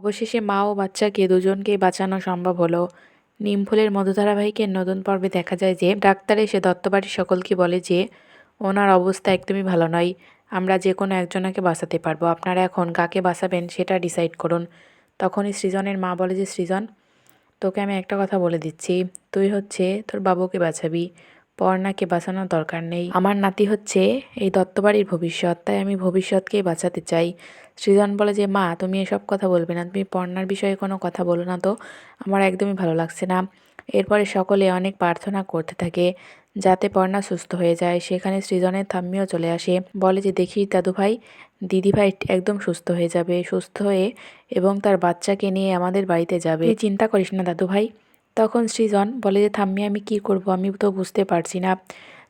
অবশেষে মা ও বাচ্চাকে দুজনকেই বাঁচানো সম্ভব হলো। নিমফুলের মধু ধারাবাহিকের নতুন পর্বে দেখা যায় যে ডাক্তার এসে দত্তবাড়ির সকলকে বলে যে ওনার অবস্থা একদমই ভালো নয়, আমরা যে কোনো একজনকে বাঁচাতে পারবো, আপনারা এখন কাকে বাঁচাবেন সেটা ডিসাইড করুন। তখনই সৃজনের মা বলে যে সৃজন, তোকে আমি একটা কথা বলে দিচ্ছি, তুই হচ্ছে তোর বাবুকে বাঁচাবি, পর্ণাকে বাঁচানোর দরকার নেই। আমার নাতি হচ্ছে এই দত্তবাড়ির ভবিষ্যৎ, তাই আমি ভবিষ্যৎকেই বাঁচাতে চাই। সৃজন বলে যে মা তুমি এসব কথা বলবে না, তুমি পর্ণার বিষয়ে কোনো কথা বলো না তো, আমার একদমই ভালো লাগছে না। এরপরে সকলে অনেক প্রার্থনা করতে থাকে যাতে পর্ণা সুস্থ হয়ে যায়। সেখানে সৃজনের ঠাম্মিও চলে আসে, বলে যে দেখি দাদু ভাই, দিদি ভাই একদম সুস্থ হয়ে যাবে, সুস্থ হয়ে এবং তার বাচ্চাকে নিয়ে আমাদের বাড়িতে যাবে, তুই চিন্তা করিস না দাদু ভাই। তখন সৃজন বলে যে ঠাম্মি আমি কি করব, আমি তো বুঝতে পারছি না।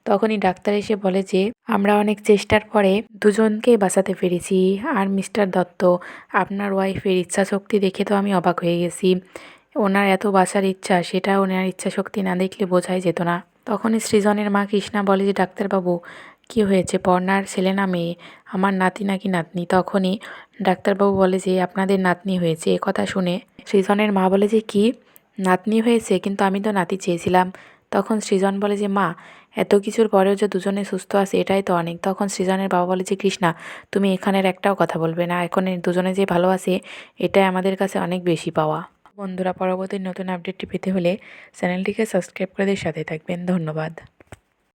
তখনই ডাক্তার এসে বলে যে আমরা অনেক চেষ্টার পরে দুজনকেই বাঁচাতে পেরেছি। আর মিস্টার দত্ত, আপনার ওয়াইফের ইচ্ছা শক্তি দেখে তো আমি অবাক হয়ে গেছি, ওনার এত বাঁচার ইচ্ছা, সেটা ওনার ইচ্ছা শক্তি না দেখলে বোঝাই যেত না। তখনই সৃজনের মা কৃষ্ণা বলে যে ডাক্তারবাবু কি হয়েছে, পর্ণার ছেলে না মেয়ে, আমার নাতি নাকি নাতনি? তখনই ডাক্তারবাবু বলে যে আপনাদের নাতনি হয়েছে। কথা শুনে সৃজনের মা বলে যে কি, নাতনি হয়েছে? কিন্তু আমি তো নাতি চেয়েছিলাম। তখন সৃজন বলে যে মা, এত কিছুর পরেও যে দুজনে সুস্থ আছে এটাই তো অনেক। তখন সৃজনের বাবা বলে যে কৃষ্ণা, তুমি এখানের একটাও কথা বলবে না, এখন এই দুজনে যে ভালো আছে এটাই আমাদের কাছে অনেক বেশি পাওয়া। বন্ধুরা, পরবর্তী নতুন আপডেটটি পেতে হলে চ্যানেলটিকে সাবস্ক্রাইব করে দিয়ে সাথে থাকবেন। ধন্যবাদ।